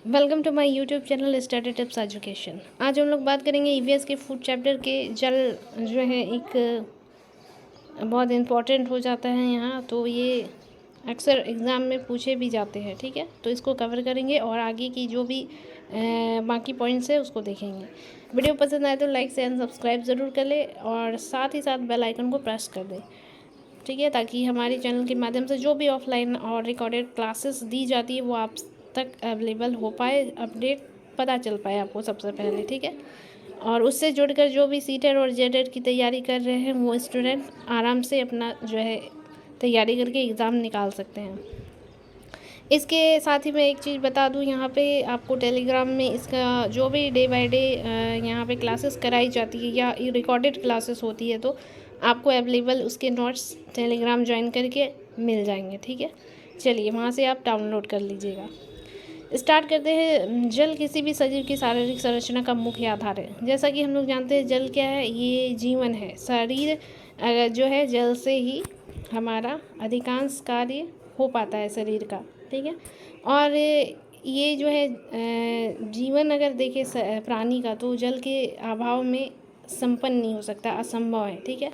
Welcome to my YouTube channel study tips education. आज हम लोग बात करेंगे ईवीएस के फूड चैप्टर के जल जो है एक बहुत इम्पॉर्टेंट हो जाता है यहाँ, तो ये अक्सर एग्ज़ाम में पूछे भी जाते हैं। ठीक है, तो इसको कवर करेंगे और आगे की जो भी बाकी पॉइंट्स है उसको देखेंगे। वीडियो पसंद आए तो लाइक से एंड सब्सक्राइब ज़रूर कर ले और साथ ही साथ बेल आइकन को प्रेस कर दें। ठीक है, ताकि हमारे चैनल के माध्यम से जो भी ऑफलाइन और रिकॉर्डेड क्लासेस दी जाती है वो आप तक अवेलेबल हो पाए, अपडेट पता चल पाए आपको सबसे पहले। ठीक है, और उससे जुड़कर जो भी सीटेट और जेटेट की तैयारी कर रहे हैं वो स्टूडेंट आराम से अपना जो है तैयारी करके एग्ज़ाम निकाल सकते हैं। इसके साथ ही मैं एक चीज़ बता दूं, यहाँ पे आपको टेलीग्राम में इसका जो भी डे बाय डे यहाँ पे क्लासेस कराई जाती है या रिकॉर्डेड क्लासेस होती है तो आपको अवेलेबल उसके नोट्स टेलीग्राम ज्वाइन करके मिल जाएंगे। ठीक है, चलिए वहाँ से आप डाउनलोड कर लीजिएगा। स्टार्ट करते हैं। जल किसी भी सजीव की शारीरिक संरचना का मुख्य आधार है। जैसा कि हम लोग जानते हैं जल क्या है, ये जीवन है। शरीर जो है जल से ही हमारा अधिकांश कार्य हो पाता है शरीर का। ठीक है, और ये जो है जीवन अगर देखें प्राणी का तो जल के अभाव में संपन्न नहीं हो सकता, असंभव है। ठीक है,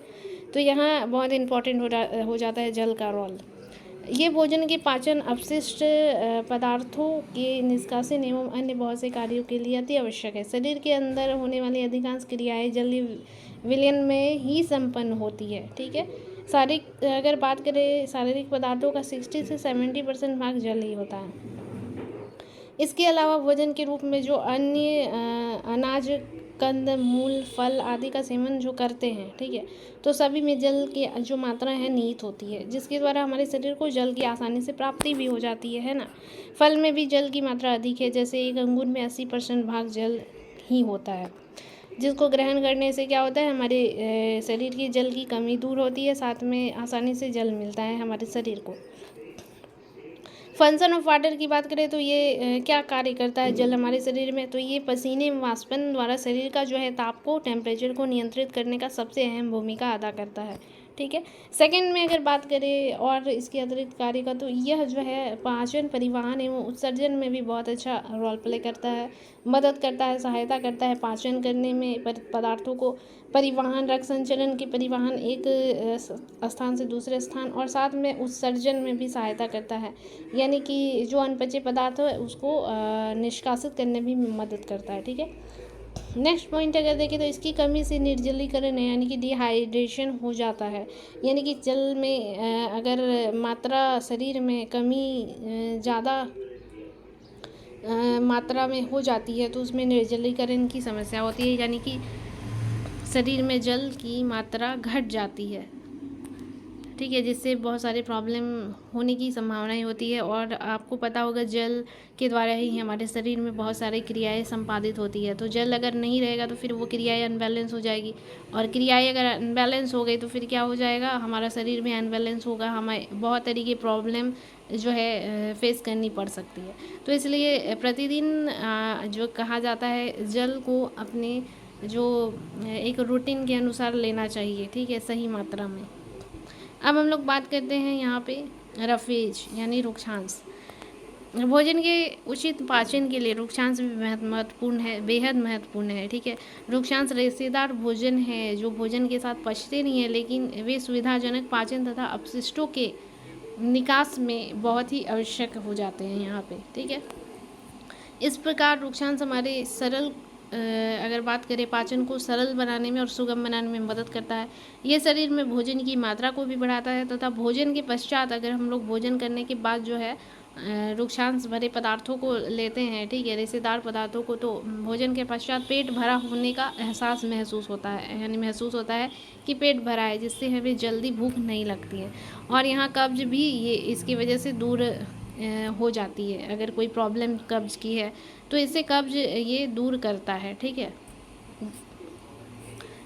तो यहाँ बहुत इम्पोर्टेंट हो जाता है जल का रोल। ये भोजन के पाचन, अपशिष्ट पदार्थों के निष्कासन एवं अन्य बहुत से कार्यों के लिए अति आवश्यक है। शरीर के अंदर होने वाली अधिकांश क्रियाएं जलीय विलयन में ही संपन्न होती है। ठीक है, अगर बात करें शारीरिक पदार्थों का 60 से 70% भाग जल ही होता है। इसके अलावा भोजन के रूप में जो अन्य अनाज, कंद, मूल, फल आदि का सेवन जो करते हैं, ठीक है, तो सभी में जल की जो मात्रा है निहित होती है, जिसके द्वारा हमारे शरीर को जल की आसानी से प्राप्ति भी हो जाती है ना। फल में भी जल की मात्रा अधिक है, जैसे एक अंगूर में 80% भाग जल ही होता है, जिसको ग्रहण करने से क्या होता है, हमारे शरीर की जल की कमी दूर होती है, साथ में आसानी से जल मिलता है हमारे शरीर को। फंक्शन ऑफ वाटर की बात करें तो ये क्या कार्य करता है जल हमारे शरीर में, तो ये पसीने वाष्पन द्वारा शरीर का जो है ताप को, टेम्परेचर को नियंत्रित करने का सबसे अहम भूमिका अदा करता है। ठीक है, सेकंड में अगर बात करें और इसके अतिरिक्त कार्य का तो यह जो है पाचन, परिवहन एवं उत्सर्जन में भी बहुत अच्छा रोल प्ले करता है, मदद करता है, सहायता करता है पाचन करने में, पदार्थों को परिवहन, रक्त संचलन के परिवहन एक स्थान से दूसरे स्थान, और साथ में उत्सर्जन में भी सहायता करता है, यानी कि जो अनपचे पदार्थ है उसको निष्कासित करने में भी मदद करता है। ठीक है, नेक्स्ट पॉइंट अगर देखें तो इसकी कमी से निर्जलीकरण है, यानी कि डिहाइड्रेशन हो जाता है, यानी कि जल में अगर मात्रा शरीर में कमी ज़्यादा मात्रा में हो जाती है तो उसमें निर्जलीकरण की समस्या होती है, यानी कि शरीर में जल की मात्रा घट जाती है। ठीक है, जिससे बहुत सारे प्रॉब्लम होने की संभावनाएं होती है, और आपको पता होगा जल के द्वारा ही हमारे शरीर में बहुत सारी क्रियाएं संपादित होती है। तो जल अगर नहीं रहेगा तो फिर वो क्रियाएं अनबैलेंस हो जाएगी, और क्रियाएं अगर अनबैलेंस हो गई तो फिर क्या हो जाएगा, हमारा शरीर में अनबैलेंस होगा, हमें बहुत तरीके प्रॉब्लम जो है फेस करनी पड़ सकती है। तो इसलिए प्रतिदिन जो कहा जाता है जल को अपने जो एक रूटीन के अनुसार लेना चाहिए। ठीक है, सही मात्रा में। अब हम लोग बात करते हैं यहाँ पे रफेज यानी रुक्षांश। भोजन के उचित पाचन के लिए रुक्षांश भी महत्वपूर्ण है, बेहद महत्वपूर्ण है। ठीक है, रुक्षांश रेशेदार भोजन है जो भोजन के साथ पचते नहीं है, लेकिन वे सुविधाजनक पाचन तथा अपशिष्टों के निकास में बहुत ही आवश्यक हो जाते हैं यहाँ पे। ठीक है, इस प्रकार रुक्षांश हमारे सरल अगर बात करें पाचन को सरल बनाने में और सुगम बनाने में मदद करता है। ये शरीर में भोजन की मात्रा को भी बढ़ाता है, तथा भोजन के पश्चात अगर हम लोग भोजन करने के बाद जो है रुक्षांश भरे पदार्थों को लेते हैं, ठीक है, रेशेदार पदार्थों को, तो भोजन के पश्चात पेट भरा होने का एहसास महसूस होता है, यानी महसूस होता है कि पेट भरा है, जिससे हमें जल्दी भूख नहीं लगती है। और यहाँ कब्ज भी ये इसकी वजह से दूर हो जाती है। अगर कोई प्रॉब्लम कब्ज की है तो इससे कब्ज ये दूर करता है। ठीक है,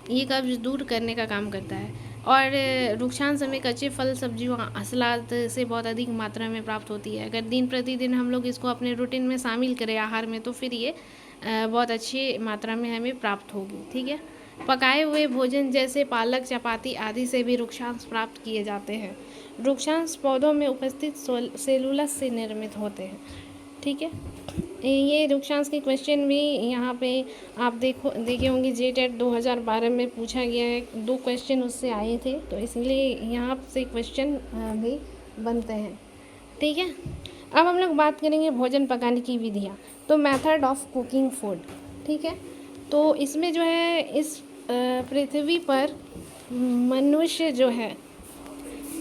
ये कब्ज दूर करने का काम करता है। और रुक्षांश हमें कच्चे फल, सब्जियों, सलाद से बहुत अधिक मात्रा में प्राप्त होती है। अगर दिन प्रतिदिन हम लोग इसको अपने रूटीन में शामिल करें आहार में तो फिर ये बहुत अच्छी मात्रा में हमें प्राप्त होगी। ठीक है, पकाए हुए भोजन जैसे पालक, चपाती आदि से भी रुक्षांश प्राप्त किए जाते हैं। रुक्षांश पौधों में उपस्थित सेलुलस से निर्मित होते हैं। ठीक है। ये रुक्षांश के क्वेश्चन भी यहाँ पे आप देखे होंगे जेटेट 2012 में पूछा गया है, 2 क्वेश्चन उससे आए थे, तो इसलिए यहाँ से क्वेश्चन भी बनते हैं। ठीक है। अब हम लोग बात करेंगे भोजन पकाने की विधियाँ, तो मेथड ऑफ कुकिंग फूड। ठीक है। तो इसमें जो है इस पृथ्वी पर मनुष्य जो है,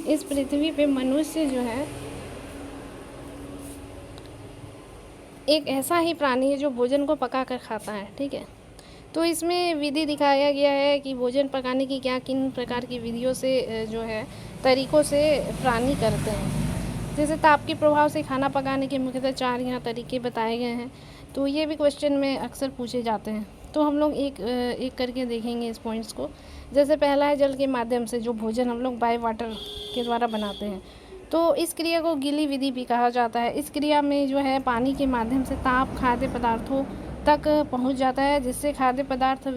इस पृथ्वी पे मनुष्य जो है एक ऐसा ही प्राणी है जो भोजन को पका कर खाता है। ठीक है। तो इसमें विधि दिखाया गया है कि भोजन पकाने की क्या किन प्रकार की विधियों से जो है तरीक़ों से प्राणी करते हैं। जैसे ताप के प्रभाव से खाना पकाने के मुख्यतः 4 यहाँ तरीके बताए गए हैं, तो ये भी क्वेश्चन में अक्सर पूछे जाते हैं। तो हम लोग एक एक करके देखेंगे इस पॉइंट्स को। जैसे पहला है जल के माध्यम से जो भोजन हम लोग बाय वाटर के द्वारा बनाते हैं, तो इस क्रिया को गीली विधि भी कहा जाता है। इस क्रिया में जो है पानी के माध्यम से ताप खाद्य पदार्थों तक पहुंच जाता है, जिससे खाद्य पदार्थ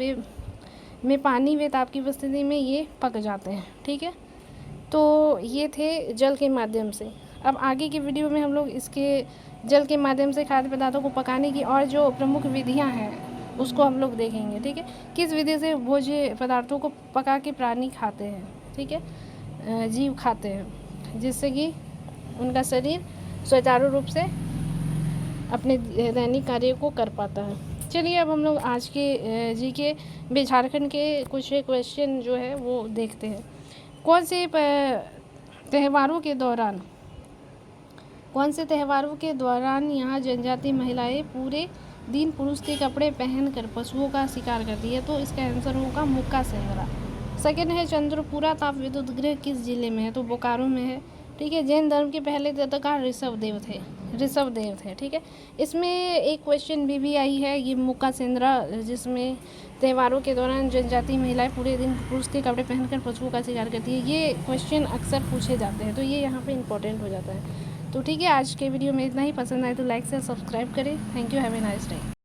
में पानी व ताप की उपस्थिति में ये पक जाते हैं। ठीक है। तो ये थे जल के माध्यम से। अब आगे की वीडियो में हम लोग इसके जल के माध्यम से खाद्य पदार्थों को पकाने की और जो प्रमुख विधियाँ हैं उसको हम लोग देखेंगे। ठीक है। किस विधि से भोज्य पदार्थों को पका के प्राणी खाते हैं। ठीक है। जीव खाते हैं, जिससे कि उनका शरीर सुचारू रूप से अपने दैनिक कार्य को कर पाता है। चलिए अब हम लोग आज के जीके में झारखंड के कुछ क्वेश्चन जो है वो देखते हैं। कौन से त्योहारों के दौरान यहाँ जनजाति महिलाएं पूरे दिन पुरुष के कपड़े पहनकर पशुओं का शिकार करती है? तो इसका आंसर होगा मुक्का सेंगरा। सेकंड है चंद्रपुरा ताप विद्युत गृह किस जिले में है? तो बोकारो में है। ठीक है। जैन धर्म के पहले तीर्थंकर ऋषभदेव थे। ठीक है। इसमें एक क्वेश्चन भी आई है ये मुक्का सेंगरा, जिसमें त्योहारों के दौरान जनजाति महिलाएं पूरे दिन पुरुष के कपड़े पहनकर पशुओं का शिकार करती है। ये क्वेश्चन अक्सर पूछे जाते हैं, तो ये यहाँ पे इंपॉर्टेंट हो जाता है। तो ठीक है, आज के वीडियो में इतना ही। पसंद आए तो लाइक से सब्सक्राइब करें। Thank you. Have a nice day.